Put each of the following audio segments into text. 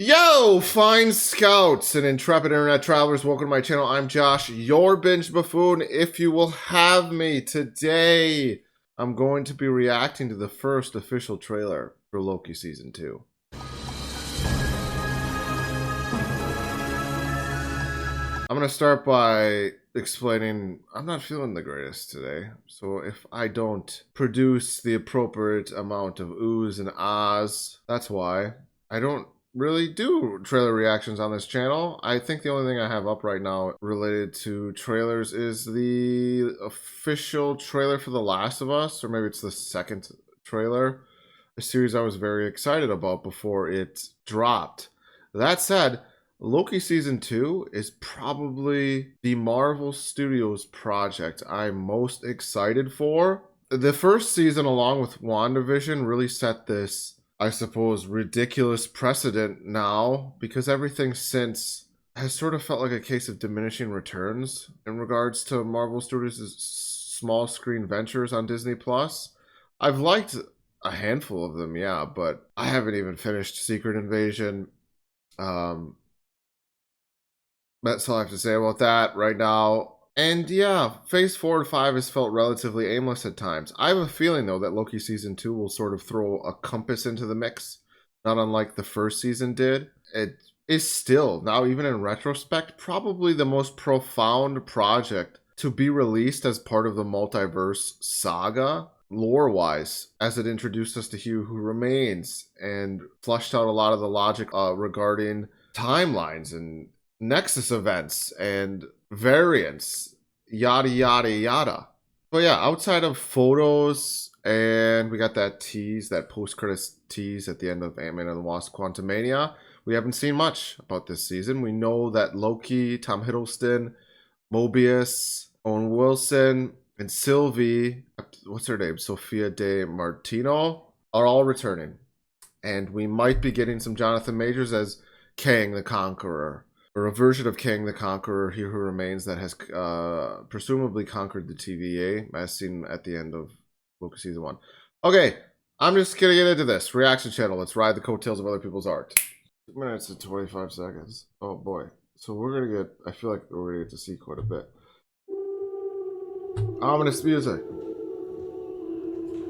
Yo, fine scouts and intrepid internet travelers, welcome to my channel. I'm Josh, your Binge Buffoon, if you will have me. Today, I'm going to be reacting to the first official trailer for Loki Season 2. I'm going to start by explaining I'm not feeling the greatest today. So if I don't produce the appropriate amount of oohs and ahs, that's why. I don't really do trailer reactions on this channel. I think the only thing I have up right now related to trailers is the official trailer for The Last of Us, or maybe it's the second trailer, a series I was very excited about before it dropped. That said, Loki Season 2 is probably the Marvel Studios project I'm most excited for. The first season, along with WandaVision, really set this, I suppose, ridiculous precedent now, because everything since has sort of felt like a case of diminishing returns in regards to Marvel Studios' small screen ventures on Disney+. I've liked a handful of them, yeah, but I haven't even finished Secret Invasion. That's all I have to say about that right now. And yeah, Phase 4 and 5 has felt relatively aimless at times. I have a feeling, though, that Loki Season 2 will sort of throw a compass into the mix, not unlike the first season did. It is still, now even in retrospect, probably the most profound project to be released as part of the multiverse saga, lore-wise, as it introduced us to He Who Remains and fleshed out a lot of the logic regarding timelines and Nexus events and variants, yada yada yada. But yeah, outside of photos, and we got that tease, that post-credits tease at the end of Ant-Man and the Wasp: Quantumania, we haven't seen much about this season. We know that Loki, Tom Hiddleston, Mobius, Owen Wilson, and Sylvie, what's her name, Sophia De Martino, are all returning. And we might be getting some Jonathan Majors as Kang the Conqueror, or a version of Kang the Conqueror, He Who Remains, that has presumably conquered the TVA, as seen at the end of Loki Season 1. Okay, I'm just gonna get into this. Reaction channel, let's ride the coattails of other people's art. 2 minutes and 25 seconds. Oh boy. So we're gonna get, I feel like we're gonna get to see quite a bit. Ominous music.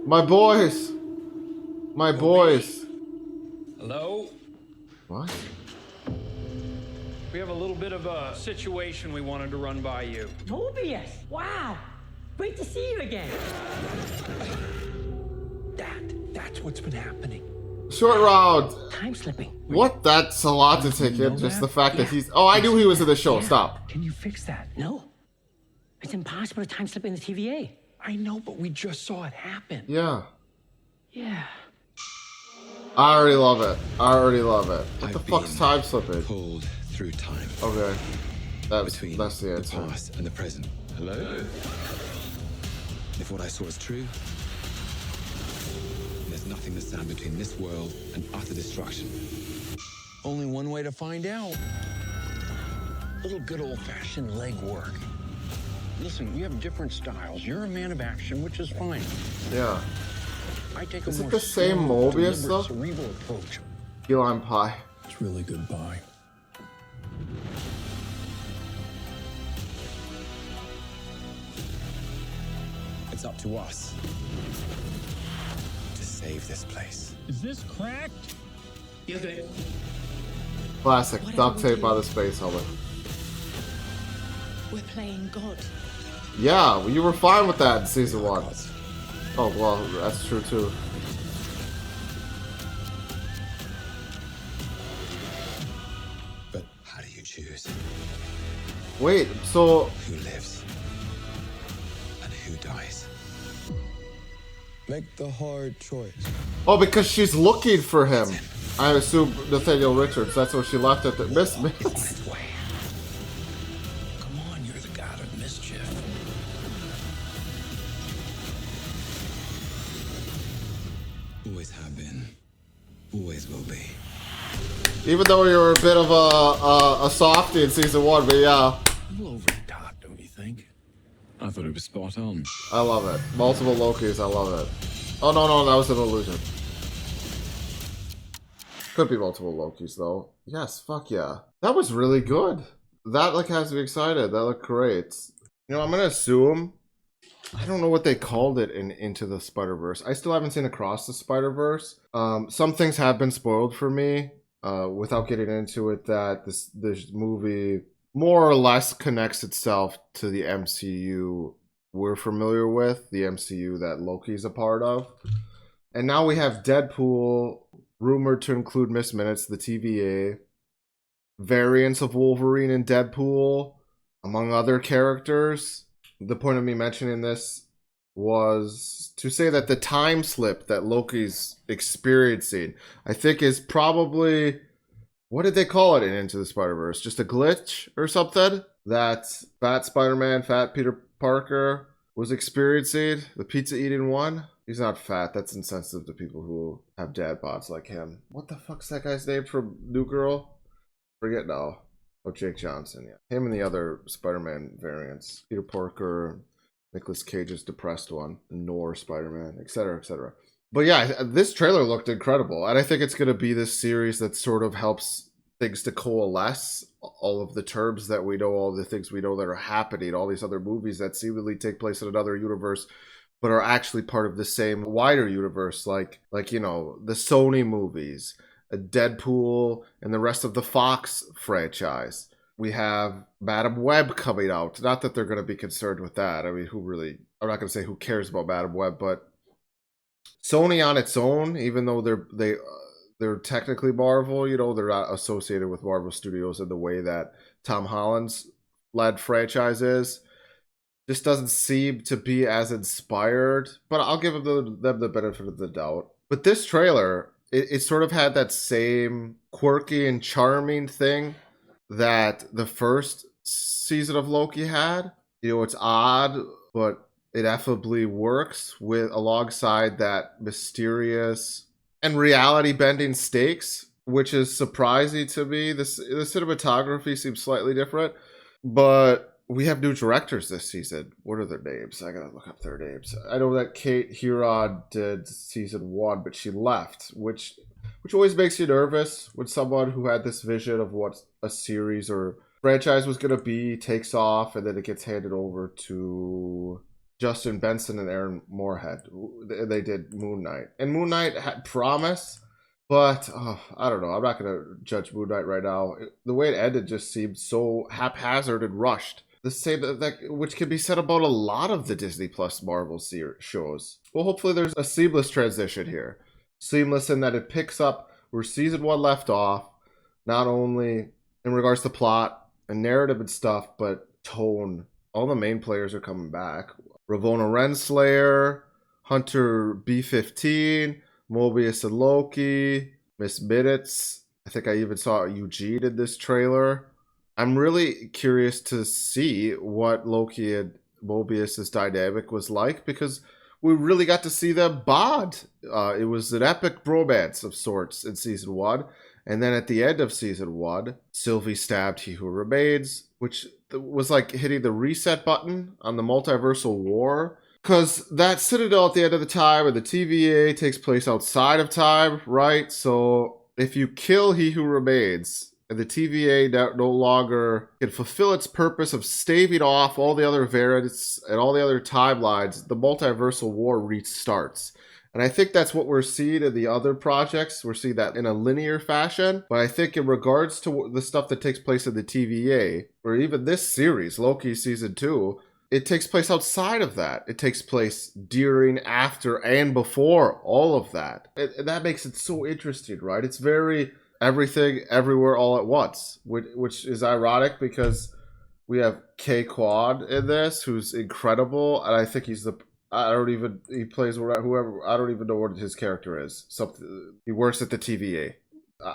My boys! My boys! Hello? What? We have a little bit of a situation we wanted to run by you. Mobius! Wow! Great to see you again. That's what's been happening. Short round. Time slipping. What? That's a lot to take in. Just the fact that he's... Oh, I knew he was in the show. Stop. Can you fix that? No. It's impossible to time slip in the TVA. I know, but we just saw it happen. Yeah. Yeah. I already love it. I already love it. What the fuck's time slipping? Pulled through time. Okay. That's the The answer. past and the present. Hello? If what I saw is true, there's nothing to stand between this world and utter destruction. Only one way to find out. Little good old-fashioned leg work. Listen, we have different styles. You're a man of action, which is fine. Yeah. I take a Is it more the same slow, Mobius, deliberate, though? cerebral approach. Key lime pie. It's really goodbye. It's up to us to save this place. Is this cracked? Classic. Duct tape on the space helmet. We're playing God. Yeah, well, you were fine with that in Season 1. Oh, well, that's true, too. But how do you choose Wait, so... who lives and who dies? Make the hard choice. Oh, because she's looking for him. I assume Nathaniel Richards. That's what she left at the... Miss me. Come on, you're the God of Mischief. Always have been. Always will be. Even though you were a bit of a softie in Season 1, but yeah. A little over the top, don't you think? I thought it was spot on. I love it. Multiple Lokis, I love it. Oh, no, that was an illusion. Could be multiple Lokis though. Yes, fuck yeah. That was really good. That like has me excited. That looked great. You know, I'm gonna assume I don't know what they called it in Into the Spider-Verse. I still haven't seen Across the Spider-Verse. Some things have been spoiled for me. Without getting into it, that this movie more or less connects itself to the MCU we're familiar with, the MCU that Loki's a part of. And now we have Deadpool, rumored to include Miss Minutes, the TVA, variants of Wolverine and Deadpool, among other characters. The point of me mentioning this was to say that the time slip that Loki's experiencing, I think, is probably, what did they call it in Into the Spider-Verse? Just a glitch or something that Fat Spider-Man, Fat Peter Parker was experiencing? The pizza eating one? He's not fat. That's insensitive to people who have dad bods like him. What the fuck's that guy's name from New Girl? Forget now. Oh, Jake Johnson, yeah. Him and the other Spider-Man variants. Peter Parker, Nicolas Cage's depressed one, Nor Spider-Man, etc., etc. But yeah, this trailer looked incredible. And I think it's going to be this series that sort of helps things to coalesce. All of the terms that we know, all the things we know that are happening, all these other movies that seemingly take place in another universe, but are actually part of the same wider universe, like you know, the Sony movies, Deadpool, and the rest of the Fox franchise. We have Madam Web coming out. Not that they're going to be concerned with that. I mean, who really? I'm not going to say who cares about Madam Web, but Sony on its own, even though they're technically Marvel, you know, they're not associated with Marvel Studios in the way that Tom Holland's led franchise is. Just doesn't seem to be as inspired, but I'll give them the benefit of the doubt. But this trailer, it sort of had that same quirky and charming thing that the first season of Loki had. You know, it's odd, but it effably works with alongside that mysterious and reality bending stakes, which is surprising to me. The cinematography seems slightly different, but we have new directors this season. What are their names? I gotta look up their names. I know that Kate Huron did season 1, but she left, which always makes you nervous when someone who had this vision of what a series or franchise was gonna be takes off, and then it gets handed over to Justin Benson and Aaron Moorhead. They did Moon Knight, and Moon Knight had promise. But, I don't know. I'm not going to judge Moon Knight right now. The way it ended just seemed so haphazard and rushed. The same that which can be said about a lot of the Disney Plus Marvel shows. Well, hopefully there's a seamless transition here. Seamless in that it picks up where season 1 left off, not only in regards to plot and narrative and stuff, but tone. All the main players are coming back. Ravonna Renslayer, Hunter B-15, Mobius and Loki, Miss Minutes. I think I even saw Eugene in this trailer. I'm really curious to see what Loki and Mobius' dynamic was like, because we really got to see them bond. It was an epic bromance of sorts in season 1. And then at the end of season 1, Sylvie stabbed He Who Remains, which was like hitting the reset button on the multiversal war. Because that Citadel at the end of the time, and the TVA takes place outside of time, right? So if you kill He Who Remains, and the TVA no longer can fulfill its purpose of staving off all the other variants and all the other timelines, the multiversal war restarts. And I think that's what we're seeing in the other projects. We're seeing that in a linear fashion. But I think in regards to the stuff that takes place in the TVA, or even this series, Loki Season 2, it takes place outside of that. It takes place during, after, and before all of that. And that makes it so interesting, right? It's very everything, everywhere, all at once, which is ironic because we have K Quad in this, who's incredible, and I think he plays whoever, I don't even know what his character is. He works at the TVA.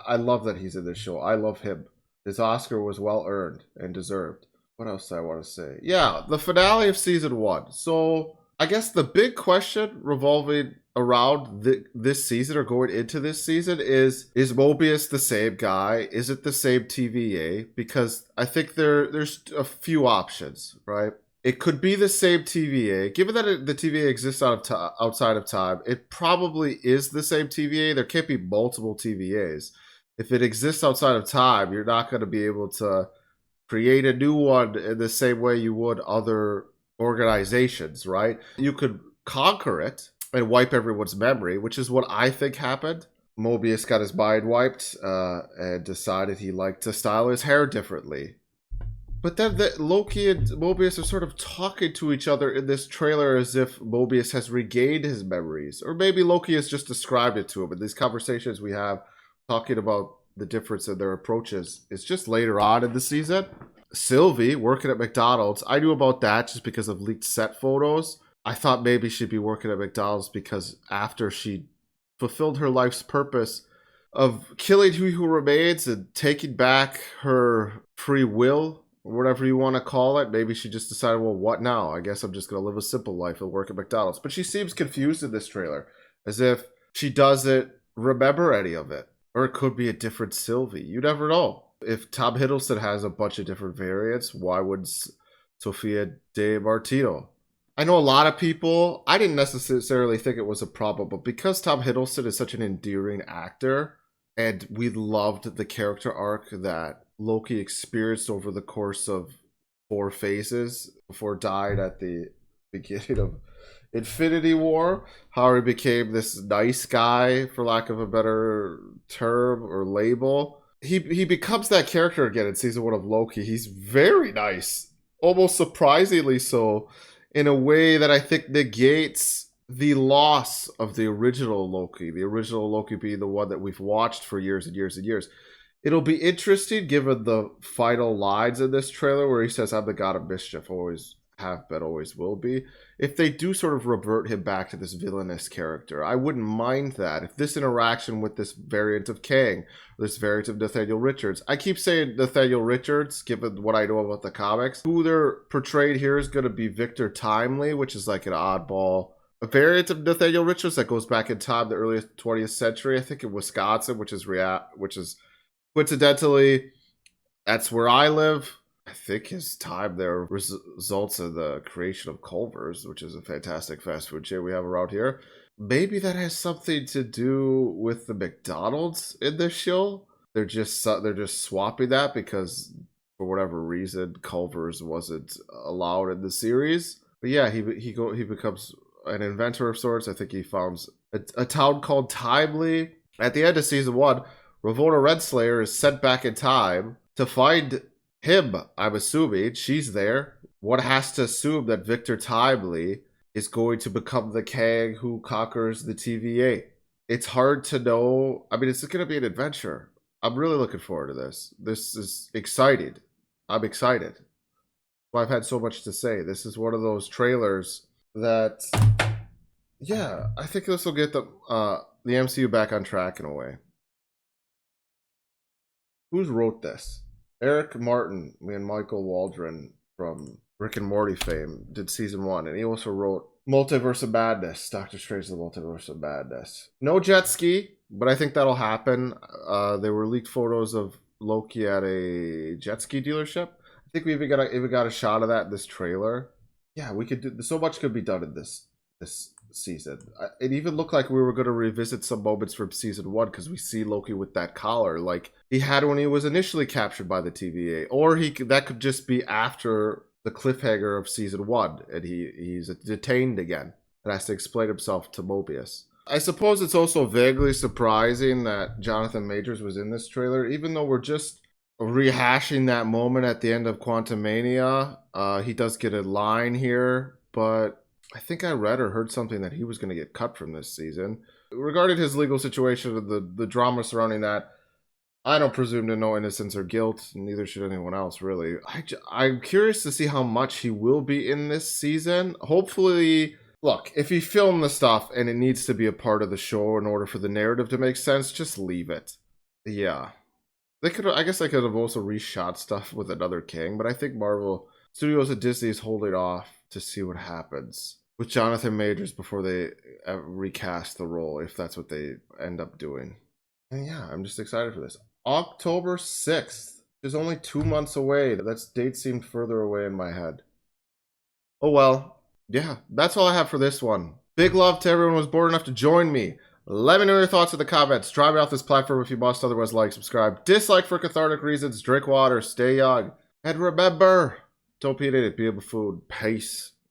I love that he's in this show. I love him. His Oscar was well earned and deserved. What else do I want to say? Yeah, the finale of season 1. So I guess the big question revolving around this season or going into this season is Mobius the same guy? Is it the same TVA? Because I think there's a few options, right? It could be the same TVA. Given that the TVA exists outside of time, it probably is the same TVA. There can't be multiple TVAs. If it exists outside of time, you're not going to be able to create a new one in the same way you would other organizations, right? You could conquer it and wipe everyone's memory, which is what I think happened. Mobius got his mind wiped and decided he liked to style his hair differently. But then Loki and Mobius are sort of talking to each other in this trailer as if Mobius has regained his memories. Or maybe Loki has just described it to him. And these conversations we have talking about the difference in their approaches is just later on in the season. Sylvie working at McDonald's. I knew about that just because of leaked set photos. I thought maybe she'd be working at McDonald's because after she fulfilled her life's purpose of killing Who Remains and taking back her free will, or whatever you want to call it, maybe she just decided, well, what now? I guess I'm just going to live a simple life and work at McDonald's. But she seems confused in this trailer, as if she doesn't remember any of it. Or it could be a different Sylvie. You never know. If Tom Hiddleston has a bunch of different variants, why would Sophia De Martino? I know a lot of people, I didn't necessarily think it was a problem, but because Tom Hiddleston is such an endearing actor, and we loved the character arc that Loki experienced over the course of 4 phases before dying at the beginning of Infinity War, how he became this nice guy, for lack of a better term or label. He becomes that character again in season 1 of Loki. He's very nice, almost surprisingly so, in a way that I think negates the loss of the original Loki being the one that we've watched for years and years and years. It'll be interesting given the final lines in this trailer where he says, I'm the God of Mischief, always have been, always will be. If they do sort of revert him back to this villainous character, I wouldn't mind that. If this interaction with this variant of Kang, this variant of Nathaniel Richards, I keep saying Nathaniel Richards, given what I know about the comics, who they're portrayed here is going to be Victor Timely, which is like an oddball. A variant of Nathaniel Richards that goes back in time, the early 20th century, I think in Wisconsin, which is coincidentally, that's where I live. I think his time there results in the creation of Culver's, which is a fantastic fast food chain we have around here. Maybe that has something to do with the McDonald's in this show. They're just swapping that because for whatever reason Culver's wasn't allowed in the series. But yeah, he becomes an inventor of sorts. I think he founds a town called Timely. At the end of season 1, Ravonna Renslayer is sent back in time to find him, I'm assuming. She's there. One has to assume that Victor Timely is going to become the Kang who conquers the TVA. It's hard to know. I mean, it's going to be an adventure. I'm really looking forward to this. This is exciting. I'm excited. Well, I've had so much to say. This is one of those trailers that, yeah, I think this will get the MCU back on track in a way. Who's wrote this? Eric Martin and Michael Waldron from Rick and Morty fame did season 1, and he also wrote Multiverse of Madness, Doctor Strange: The Multiverse of Madness. No jet ski, but I think that'll happen. There were leaked photos of Loki at a jet ski dealership. I think we even got a shot of that in this trailer. Yeah, we could do so much could be done in this season. It even looked like we were going to revisit some moments from season 1 because we see Loki with that collar like he had when he was initially captured by the TVA, or that could just be after the cliffhanger of season 1 and he's detained again and has to explain himself to Mobius. I suppose it's also vaguely surprising that Jonathan Majors was in this trailer, even though we're just rehashing that moment at the end of Quantumania. He does get a line here, but I think I read or heard something that he was going to get cut from this season. Regarding his legal situation and the drama surrounding that, I don't presume to know innocence or guilt, neither should anyone else, really. I'm curious to see how much he will be in this season. Hopefully, look, if he filmed the stuff and it needs to be a part of the show in order for the narrative to make sense, just leave it. Yeah. I guess they could have also reshot stuff with another King, but I think Marvel Studios and Disney is holding off to see what happens with Jonathan Majors before they recast the role, if that's what they end up doing. And yeah, I'm just excited for this. October 6th is only 2 months away. That date seemed further away in my head. Oh well. Yeah, that's all I have for this one. Big love to everyone who was bold enough to join me Let me know your thoughts in the comments. Try me off this platform if you must. Otherwise, like, subscribe. Dislike for cathartic reasons. Drink water. Stay young. And remember, don't be an idiot. Be a buffoon. Peace.